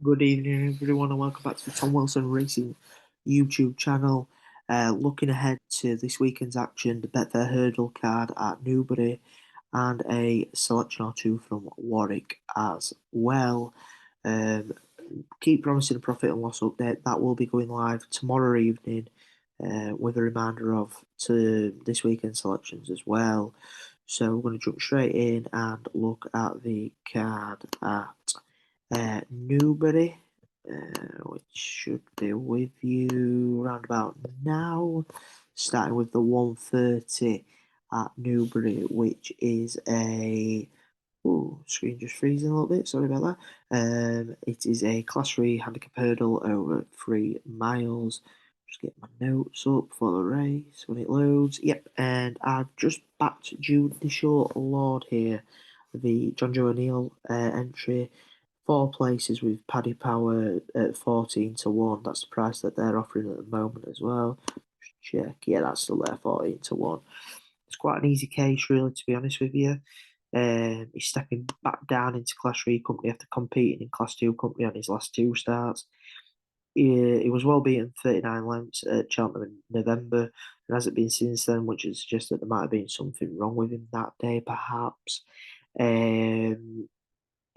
Good evening, everyone, and welcome back to the Tom Wilson Racing YouTube channel. Looking ahead to this weekend's action, the Betfair Hurdle card at Newbury, and a selection or two from Warwick as well. Um, Keep promising a profit and loss update that will be going live tomorrow evening, with a reminder of to this weekend selections as well. So we're going to jump straight in and look at the card at Newbury, which should be with you around about now. Starting with the 130 at Newbury, which is a screen just freezing a little bit. Sorry about that. It is a Class 3 handicap hurdle over 3 miles. Just get my notes up for the race when it loads. Yep, and I've just backed Judicial Lord here, the John Joe O'Neill entry. 4 places with Paddy Power at 14 to 1. That's the price that they're offering at the moment as well. Just check. Yeah, that's still there, 14 to 1. It's quite an easy case, really, to be honest with you. He's stepping back down into Class 3 company after competing in Class 2 company on his last 2 starts. He was well beaten 39 lengths at Cheltenham in November, and hasn't been since then, which would suggest that there might have been something wrong with him that day, perhaps. Um,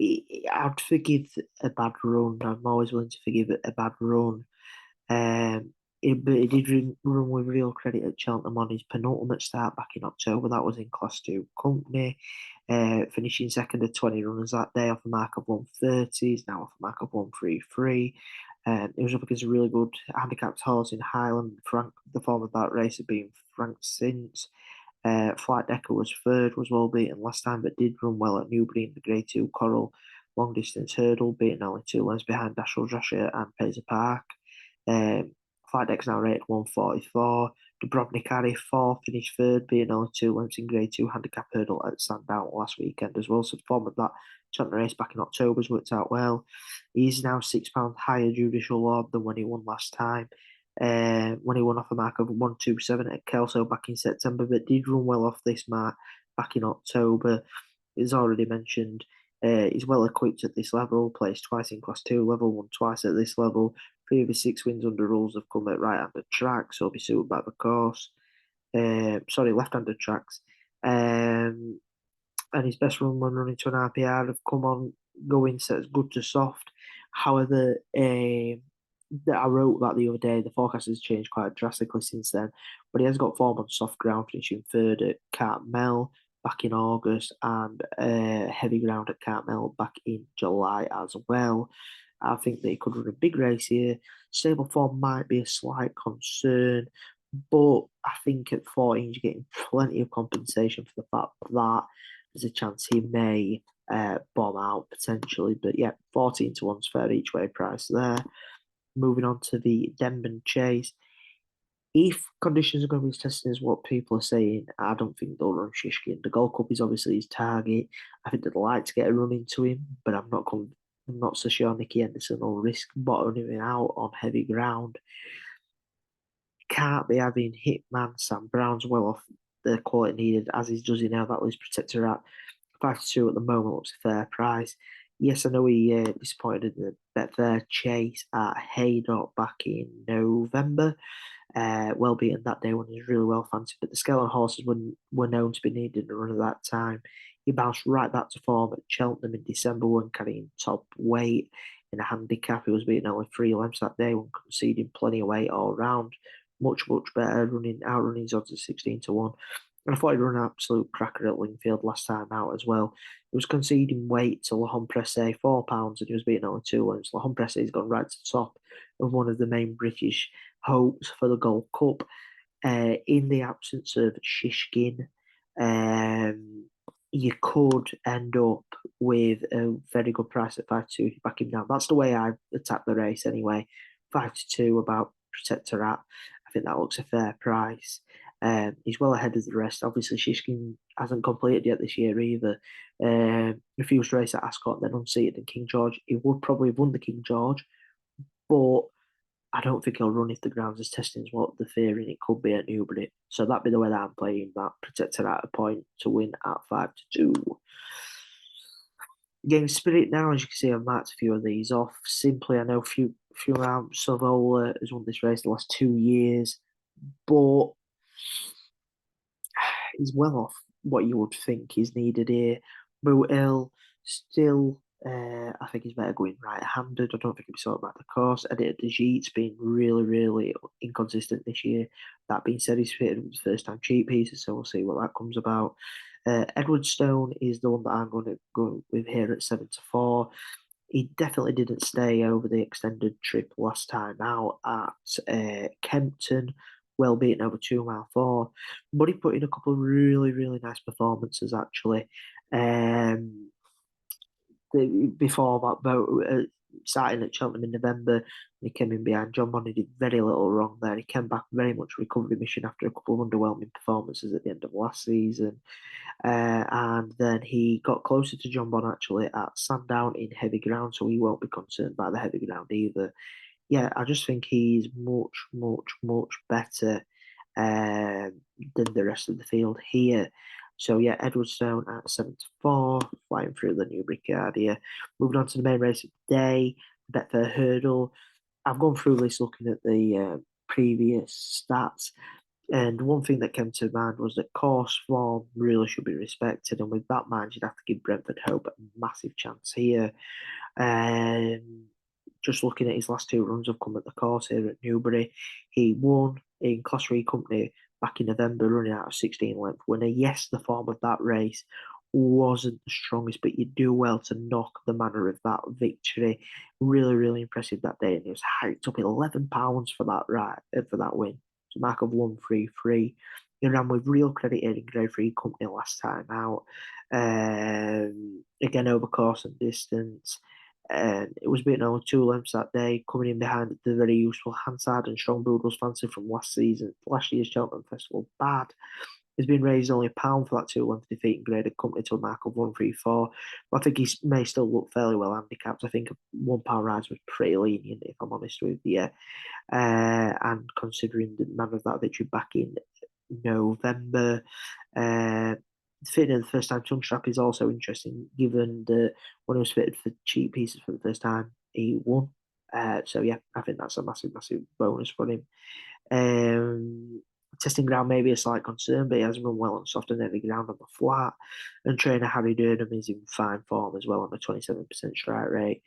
I'd forgive a bad run. I'm always willing to forgive a bad run. But he did run with real credit at Cheltenham on his penultimate start back in October. That was in Class 2 company. Finishing second of 20 runners that day off a mark of 130. He's now off a mark of 133. He was up against a really good handicapped horse in Highland. Frank, the form of that race had been Frank since. Flight Decker was third, was well beaten last time, but did run well at Newbury in the Grade 2 Coral long distance hurdle, beating only 2 lengths behind Dashel Drasher and Pacer Park. Um, Flight Deck's now rated 144. Dubrovnik Harry, fourth, finished third, beating only 2 lengths in Grade 2 handicap hurdle at Sandown last weekend as well. So the form of that Cheltenham race back in October has worked out well. He's now £6 higher Judicial Lord than when he won last time. When he won off a mark of 127 at Kelso back in September, but did run well off this mark back in October. As already mentioned, he's well equipped at this level, placed twice in Class 2 level, won twice at this level. 3 of his 6 wins under rules have come at right-handed tracks, so he'll be suited by the course. Left-handed tracks. And his best run when running 2.5 PR have come on going sets good to soft. However, I wrote that the other day. The forecast has changed quite drastically since then, but he has got form on soft ground, finishing third at Cartmel back in August and heavy ground at Cartmel back in July as well. I think they could run a big race here. Stable form might be a slight concern, but I think at 14 you're getting plenty of compensation for the fact that there's a chance he may bomb out potentially. But yeah, 14 to 1's fair each way price there. Moving on to the Denman Chase. If conditions are going to be as testing as what people are saying, I don't think they'll run Shishkin. The Gold Cup is obviously his target. I think they'd like to get a run into him, but I'm not so sure Nicky Henderson will risk bottoming him out on heavy ground. Can't be having Hitman Sam Brown's well off the quality needed as he's does now. That was protector at 5 to 2 at the moment looks a fair price. Yes, I know he disappointed in the Betfair Chase at Haydock back in November. Well beaten that day when he was really well fancied, but the skeleton horses were known to be needed in the run at that time. He bounced right back to form at Cheltenham in December when carrying top weight in a handicap. He was beating only 3 lengths that day when conceding plenty of weight all round. Much better outrunning his odds of 16 to 1. And I thought he'd run an absolute cracker at Lingfield last time out as well. He was conceding weight to La Presse, £4, and he was beating only 2 lengths. La Presse has gone right to the top of one of the main British hopes for the Gold Cup. In the absence of Shishkin, you could end up with a very good price at 5 to 2 if you back him down. That's the way I attack the race anyway. 5 to 2 about Protector at. I think that looks a fair price. He's well ahead of the rest. Obviously, Shishkin hasn't completed yet this year either. Refused to race at Ascot, then unseated in King George. He would probably have won the King George, but I don't think he'll run if the ground's as testing as what the theory it could be at Newbury. So that'd be the way that I'm playing that. Protector at a point to win at 5 to 2. Game Spirit now, as you can see, I've marked a few of these off. Simply, I know few around Savola has won this race the last 2 years, but he's well off what you would think is needed here. Bootel still, I think he's better going right-handed. I don't think he'll be sorted about the course. Editor Dejit's been really, really inconsistent this year. That being said, he's fitted with first-time cheap pieces, so we'll see what that comes about. Edward Stone is the one that I'm going to go with here at 7-4. He definitely didn't stay over the extended trip last time out at Kempton, well beaten over 2 mile 4. But he put in a couple of really, really nice performances actually. Um, Before that boat starting at Cheltenham in November, and he came in behind John Bonny, did very little wrong there. He came back very much recovery mission after a couple of underwhelming performances at the end of last season. And then he got closer to John Bon actually at Sandown in heavy ground, so he won't be concerned by the heavy ground either. Yeah, I just think he's much, much, much better than the rest of the field here. So yeah, Edward Stone at 7-4, flying through the Newbury card here. Moving on to the main race of the day, Betfair Hurdle. I've gone through this looking at the previous stats. And one thing that came to mind was that course form really should be respected. And with that mind, you'd have to give Brentford Hope a massive chance here. Um, just looking at his last two runs have come at the course here at Newbury. He won in Class 3 Company back in November, running out of 16 length winner. Yes, the form of that race wasn't the strongest, but you do well to knock the manner of that victory. Really, really impressive that day, and he was hyped up £11 for that win. It's a mark of 133. He ran with real credit here in Grade 3 Company last time out. Again, over course and distance. And it was beaten over 2 lengths that day, coming in behind the very useful Hansard and Strong Boodles fancy from last year's Cheltenham Festival. Bad. He's been raised only £1 for that 2 length defeat in graded company to a mark of 134. But I think he may still look fairly well handicapped. I think a £1 rise was pretty lenient, if I'm honest with you. And considering the manner of that victory back in November, fitting in the first time tongue strap is also interesting, given that when he was fitted for cheap pieces for the first time, he won. So yeah, I think that's a massive, massive bonus for him. Testing ground may be a slight concern, but he has run well on soft and heavy ground on the flat. And trainer Harry Durham is in fine form as well on a 27% strike rate.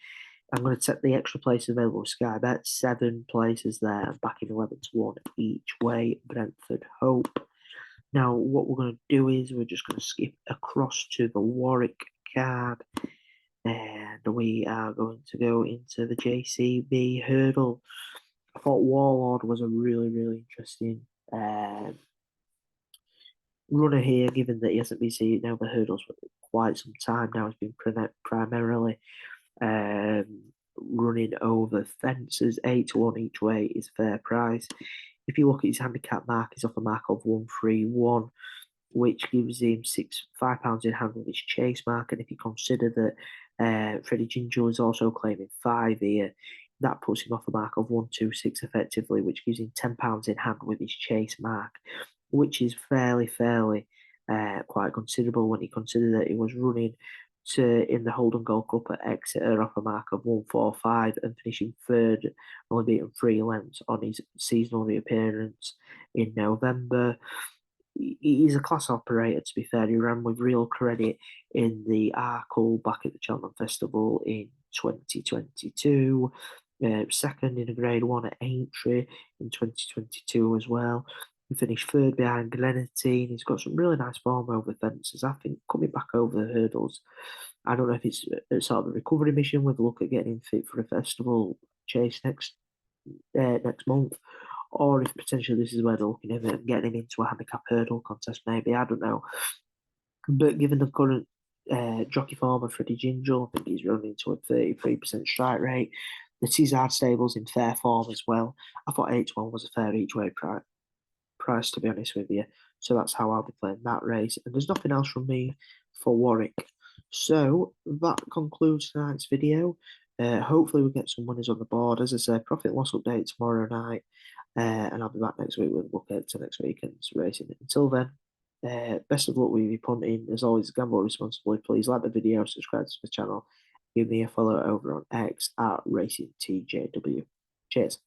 I'm going to take the extra place available with Sky Bet, 7 places there, and backing 11-1 each way. Brentford Hope. Now, what we're going to do is we're just going to skip across to the Warwick card, and we are going to go into the JCB Hurdle. I thought Warlord was a really, really interesting runner here, given that he hasn't been seeing over hurdles for quite some time now. He's been primarily running over fences. 8-1 each way is a fair price. If you look at his handicap mark, he's off a mark of 131, which gives him £5 in hand with his chase mark. And if you consider that Freddie Ginger is also claiming 5 here, that puts him off a mark of 126 effectively, which gives him £10 in hand with his chase mark, which is fairly quite considerable when you consider that he was running in the Holden Gold Cup at Exeter off a mark of 145 and finishing third, only beating 3 lengths on his seasonal reappearance in November. He's a class operator, to be fair. He ran with real credit in the Arkle back at the Cheltenham Festival in 2022. Second in a Grade 1 at Aintree in 2022 as well. He finished third behind Grenadine. He's got some really nice form over fences. I think coming back over the hurdles, I don't know if it's sort of a recovery mission with a look at getting him fit for a festival chase next month, or if potentially this is where they're looking at it and getting him into a handicap hurdle contest, maybe. I don't know. But given the current jockey form of Freddie Ginger, I think he's running to a 33% strike rate. The Tizard stable's in fair form as well. I thought 8-1 was a fair each way price, to be honest with you. So that's how I'll be playing that race. And there's nothing else from me for Warwick. So that concludes tonight's video. Hopefully we get some winners on the board. As I said, profit and loss update tomorrow night. And I'll be back next week with a look at to next weekend's racing. Until then, Best of luck with your punting. As always, gamble responsibly. Please like the video, subscribe to the channel, give me a follow over on X at RacingTJW. Cheers.